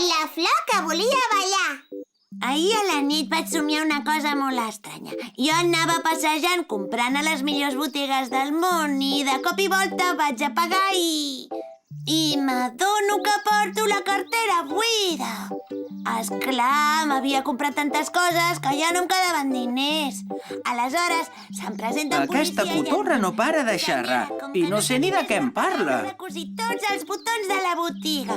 La flor que volia ballar. Ahir a la nit vaig somiar una cosa molt estranya. Jo anava passejant comprant a les millors botigues del món i de cop i volta vaig a pagar i m'adono que porto la cartera buida. Esclar, m'havia comprat tantes coses que ja no em quedaven diners. Aleshores, se'm presenta un policia... Aquesta cotorra no para de xerrar i no sé ni de què em parla. He cosit tots els botons de la botiga.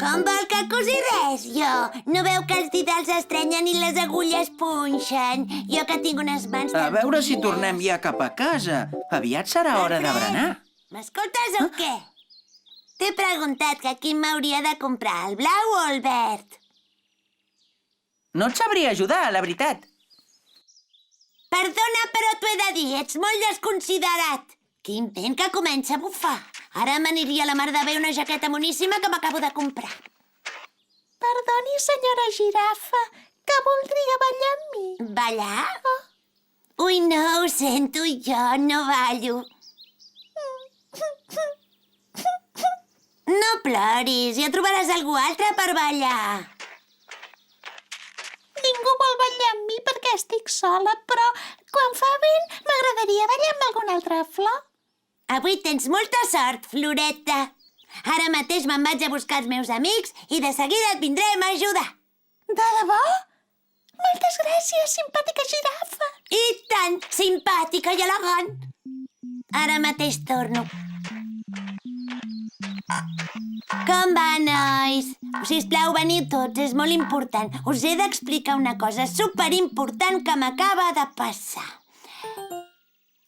Com vol que cosi res, jo? No veu que els didals estrenyen i les agulles punxen? Jo que tinc unes mans... A veure si tornem ja cap a casa. Aviat serà hora de berenar. M'escoltes o què? T'he preguntat que quin m'hauria de comprar, el blau o el verd? No et sabria ajudar, la veritat. Perdona, però t'ho he de dir, ets molt desconsiderat. Quin vent que comença a bufar. Ara m'aniria a la mar de bé una jaqueta moníssima que m'acabo de comprar. Perdoni, senyora girafa, que voldria ballar amb mi. Ballar? Ui, no, ho sento, jo no ballo. No ploris, ja trobaràs algú altre per ballar. Ningú vol ballar amb mi perquè estic sola, però quan fa vent m'agradaria ballar amb alguna altra flor. Avui tens molta sort, Floreta. Ara mateix me'n vaig a buscar els meus amics i de seguida et vindrem a ajudar. De debò? Moltes gràcies, simpàtica girafa. I tant, simpàtica i elegant. Ara mateix torno. Com va, nois? Sisplau, veniu tots, és molt important. Us he d'explicar una cosa superimportant que m'acaba de passar.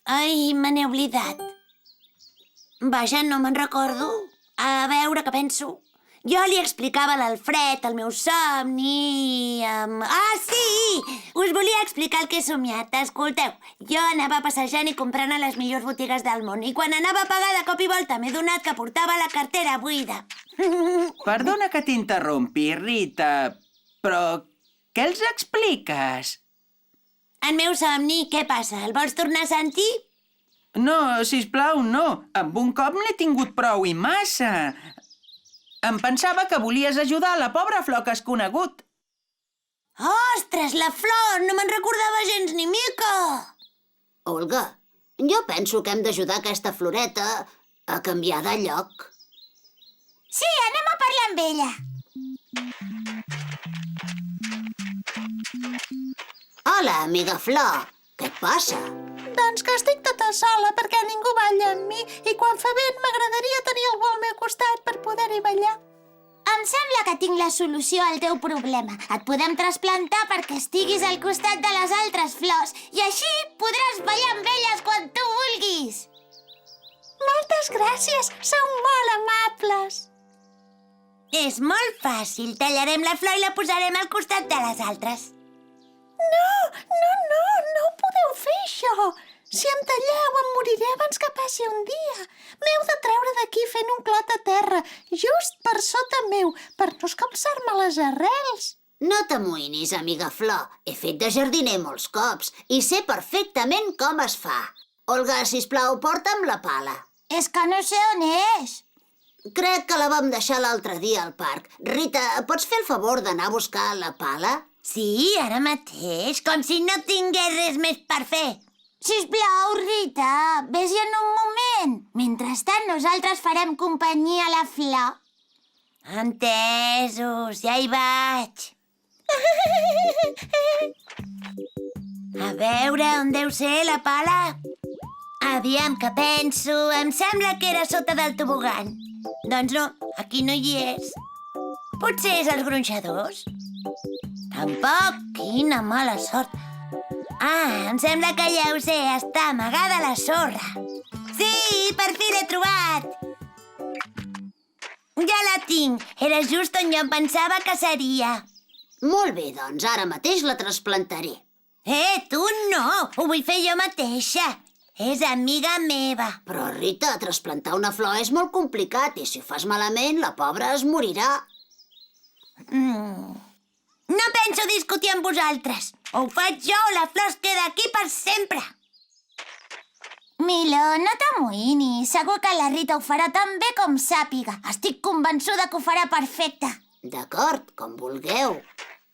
Ai, me n'he oblidat. Vaja, no me'n recordo. A veure què penso. Jo li explicava a l'Alfred el meu somni... Ah, sí! Us volia explicar el que he somiat. Escolteu, jo anava passejant i comprant a les millors botigues del món i quan anava a pagar de cop i volta m'he donat que portava la cartera buida. Perdona que t'interrompi, Rita, però què els expliques? En meu somni, què passa? El vols tornar a sentir? No, sisplau, no. Amb un cop n'he tingut prou i massa. Em pensava que volies ajudar a la pobra flor que has conegut. Ostres, la flor! No me'n recordava gens ni mica! Olga, jo penso que hem d'ajudar aquesta floreta a canviar de lloc. Sí, anem a parlar amb ella. Hola, amiga Flor. Què et passa? Doncs que estic tota sola perquè ningú balla amb mi i quan fa vent m'agradaria tenir algú al meu costat per poder-hi ballar. Em sembla que tinc la solució al teu problema. Et podem trasplantar perquè estiguis al costat de les altres flors i així podràs ballar amb elles quan tu vulguis. Moltes gràcies, sou molt amables. És molt fàcil. Tallarem la flor i la posarem al costat de les altres. No ho podeu fer, això. Si em talleu, em moriré abans que passi un dia. M'heu de treure d'aquí fent un clot a terra, just per sota meu, per no escalçar-me les arrels. No t'amoïnis, amiga Flor. He fet de jardiner molts cops i sé perfectament com es fa. Olga, sisplau, porta'm la pala. És que no sé on és. Crec que la vam deixar l'altre dia al parc. Rita, pots fer el favor d'anar a buscar la pala? Sí, ara mateix, com si no tingués res més per fer. Sisplau, Rita, vés-hi en un moment. Mentrestant, nosaltres farem companyia a la flor. Entesos, ja hi vaig. A veure, on deu ser la pala? Aviam que penso, em sembla que era sota del tobogan. Doncs no, aquí no hi és. Potser és als gronxadors? Tampoc, quina mala sort. Ah, em sembla que ja ho sé, està amagada a la sorra. Sí, per fi l'he trobat. Ja la tinc, era just on jo em pensava que seria. Molt bé, doncs ara mateix la trasplantaré. Tu no, ho vull fer jo mateixa. És amiga meva. Però, Rita, trasplantar una flor és molt complicat i si ho fas malament, la pobra es morirà. No penso discutir amb vosaltres. O ho faig jo o la flor es queda aquí per sempre. Milo, no t'amoïnis. Segur que la Rita ho farà tan bé com sàpiga. Estic convençuda que ho farà perfecte. D'acord, com vulgueu.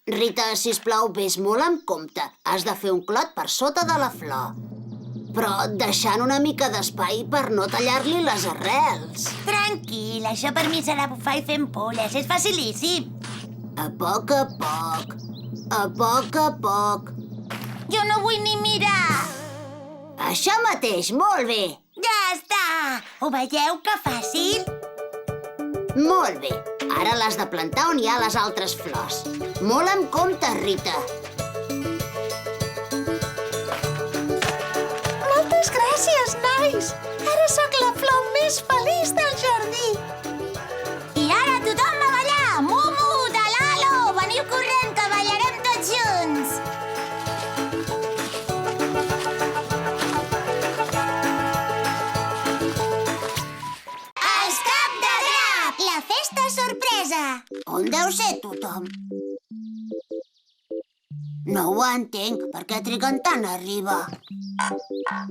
Rita, sisplau, vés molt amb compte. Has de fer un clot per sota de la flor. Però deixant una mica d'espai per no tallar-li les arrels. Tranquil, això per mi serà bufar i fer ampolles. És facilíssim. A poc a poc. A poc a poc. Jo no vull ni mirar. Això mateix, molt bé. Ja està! Ho veieu que fàcil? Molt bé. Ara l'has de plantar on hi ha les altres flors. Molt amb compte, Rita. Moltes gràcies, nois! Ara sóc la flor més feliç del jardí. I ara tothom a ballar! Mumu, Talalo, veniu corrent que ballarem tots junts! Escap de drap! La festa sorpresa! On deu ser tothom? No ho entenc. Per què triguen tant a arribar?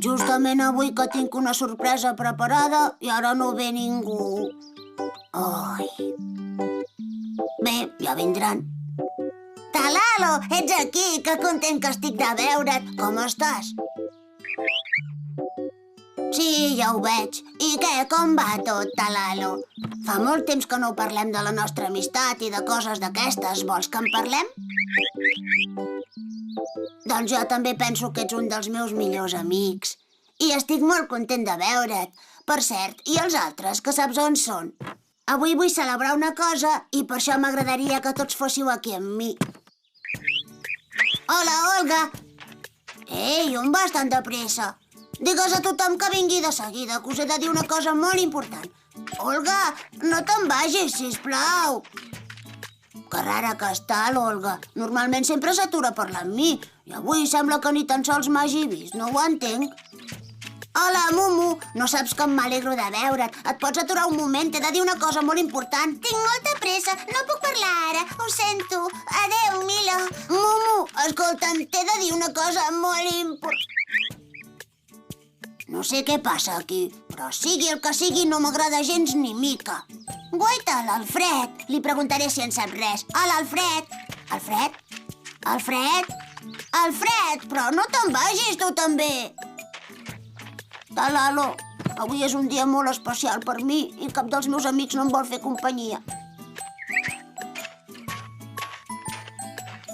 Justament avui que tinc una sorpresa preparada i ara no ve ningú. Ai. Bé, ja vindran. Talalo, ets aquí! Que content que estic de veure't. Com estàs? Sí, ja ho veig. I què, com va tot, Talalo? Fa molt temps que no parlem de la nostra amistat i de coses d'aquestes. Vols que en parlem? Doncs jo també penso que ets un dels meus millors amics. I estic molt content de veure't. Per cert, i els altres, que saps on són? Avui vull celebrar una cosa i per això m'agradaria que tots fóssiu aquí amb mi. Hola, Olga! Ei, on vas tan de pressa? Digues a tothom que vingui de seguida, que us he de dir una cosa molt important. Olga, no te'n vagis, sisplau. Que rara que està, l'Olga. Normalment sempre s'atura a parlar amb mi. I avui sembla que ni tan sols m'hagi vist. No ho entenc. Hola, Mumu. No saps com m'alegro de veure't. Et pots aturar un moment? T'he de dir una cosa molt important. Tinc molta pressa, no puc parlar ara. Ho sento. Adéu, Milo. Mumu, escolta'm, t'he de dir una cosa molt important. No sé què passa aquí, però sigui el que sigui no m'agrada gens ni mica. Guaita, l'Alfred. Li preguntaré si en sap res. Hola, Alfred. Alfred? Alfred? Alfred, però no te'n vagis, tu també. Talalo, avui és un dia molt especial per mi i cap dels meus amics no em vol fer companyia.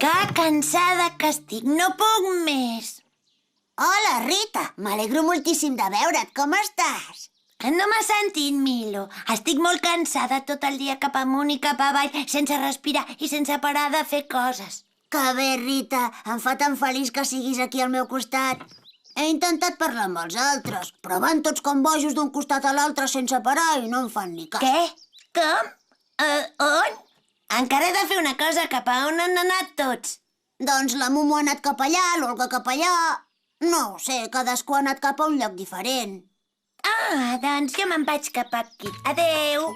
Que cansada que estic, no puc més. Hola, Rita. M'alegro moltíssim de veure't. Com estàs? Que no m'has sentit, Milo. Estic molt cansada tot el dia cap amunt i cap avall, sense respirar i sense parar de fer coses. Que bé, Rita. Em fa tan feliç que siguis aquí al meu costat. He intentat parlar amb els altres, però van tots com bojos d'un costat a l'altre sense parar i no em fan ni cas. Què? Com? On? Encara he de fer una cosa. Cap a on han anat tots? Doncs la Mumu ha anat cap allà, l'Olga cap allà... No ho sé, cadascú ha anat cap a un lloc diferent. Ah, doncs jo me'n vaig cap aquí. Adéu.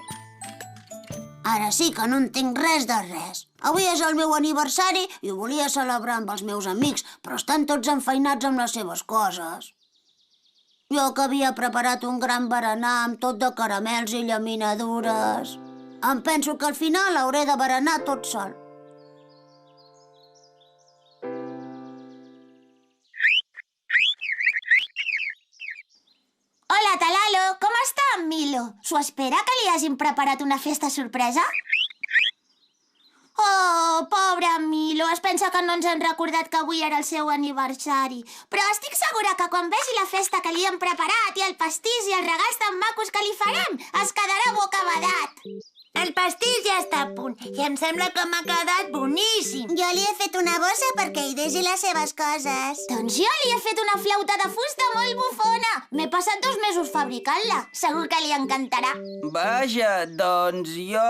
Ara sí que no entenc res de res. Avui és el meu aniversari i ho volia celebrar amb els meus amics, però estan tots enfeinats amb les seves coses. Jo que havia preparat un gran berenar amb tot de caramels i llaminadures. Em penso que al final hauré de berenar tot sol. Hola, Talalo, com està en Milo? S'ho espera que li hagin preparat una festa sorpresa? Oh, pobre Milo, es pensa que no ens han recordat que avui era el seu aniversari. Però estic segura que quan vegi la festa que li hem preparat i el pastís i els regals tan macos que li farem, es quedarà bocabadat. El pastís ja està a punt i em sembla que m'ha quedat boníssim. Jo li he fet una bossa perquè hi deixi les seves coses. Doncs jo li he fet una flauta de fusta molt bufona. M'he passat 2 mesos fabricant-la. Segur que li encantarà. Vaja, doncs jo...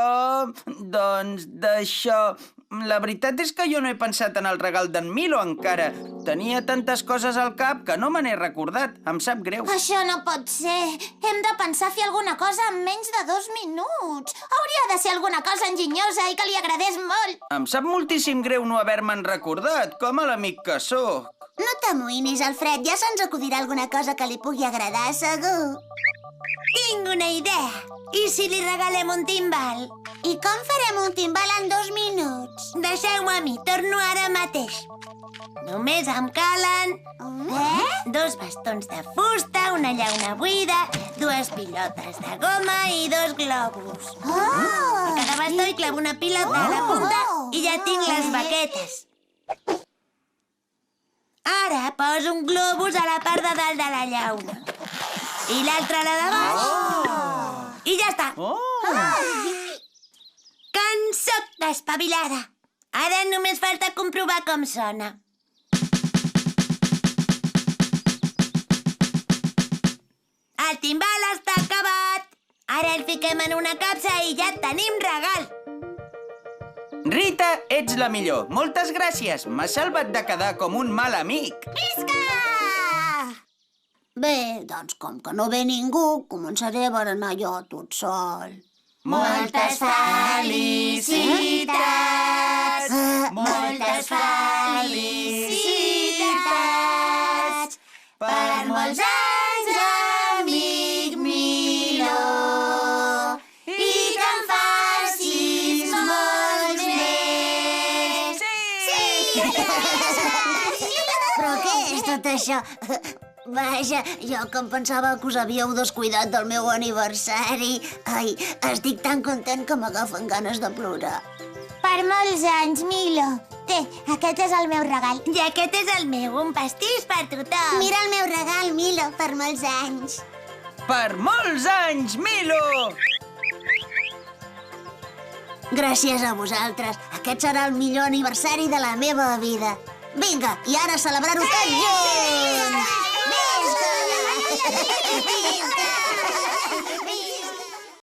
Doncs d'això... La veritat és que jo no he pensat en el regal d'en Milo encara. Tenia tantes coses al cap que no me n'he recordat. Em sap greu. Això no pot ser. Hem de pensar fer alguna cosa en menys de 2 minuts. Hauria de ser alguna cosa enginyosa i que li agradés molt. Em sap moltíssim greu no haver-me'n recordat, com a l'amic que sóc. No t'amoïnis, Alfred. Ja se'ns acudirà alguna cosa que li pugui agradar, segur. Tinc una idea. I si li regalem un timbal? I com farem un timbal en 2 minuts? Deixeu-me a mi, torno ara mateix. Només em calen 2 bastons de fusta, una llauna buida, 2 pilotes de goma i 2 globus. A cada bastó hi clavo una pilota a la punta i ja tinc les baquetes. Ara poso un globus a la part de dalt de la llauna i l'altre a la de baix. I ja està. Que en soc d'espavilada. Ara només falta comprovar com sona. El timbal està acabat. Ara el fiquem en una capsa i ja tenim regal. Rita, ets la millor. Moltes gràcies. M'has salvat de quedar com un mal amic. Visca! Bé, doncs com que no ve ningú, començaré a berenar jo tot sol. Moltes felicitats! Moltes felicitats! Per molts anys, amic Milo! I que en facis molts més! Però què és tot això? Vaja, jo que em pensava que us havíeu descuidat del meu aniversari. Ai, estic tan content que m'agafen ganes de plorar. Per molts anys, Milo. Té, aquest és el meu regal. I aquest és el meu, un pastís per tothom. Mira el meu regal, Milo, per molts anys. Per molts anys, Milo! Gràcies a vosaltres. Aquest serà el millor aniversari de la meva vida. Vinga, i ara celebrar-ho tots junts! Visca! Visca!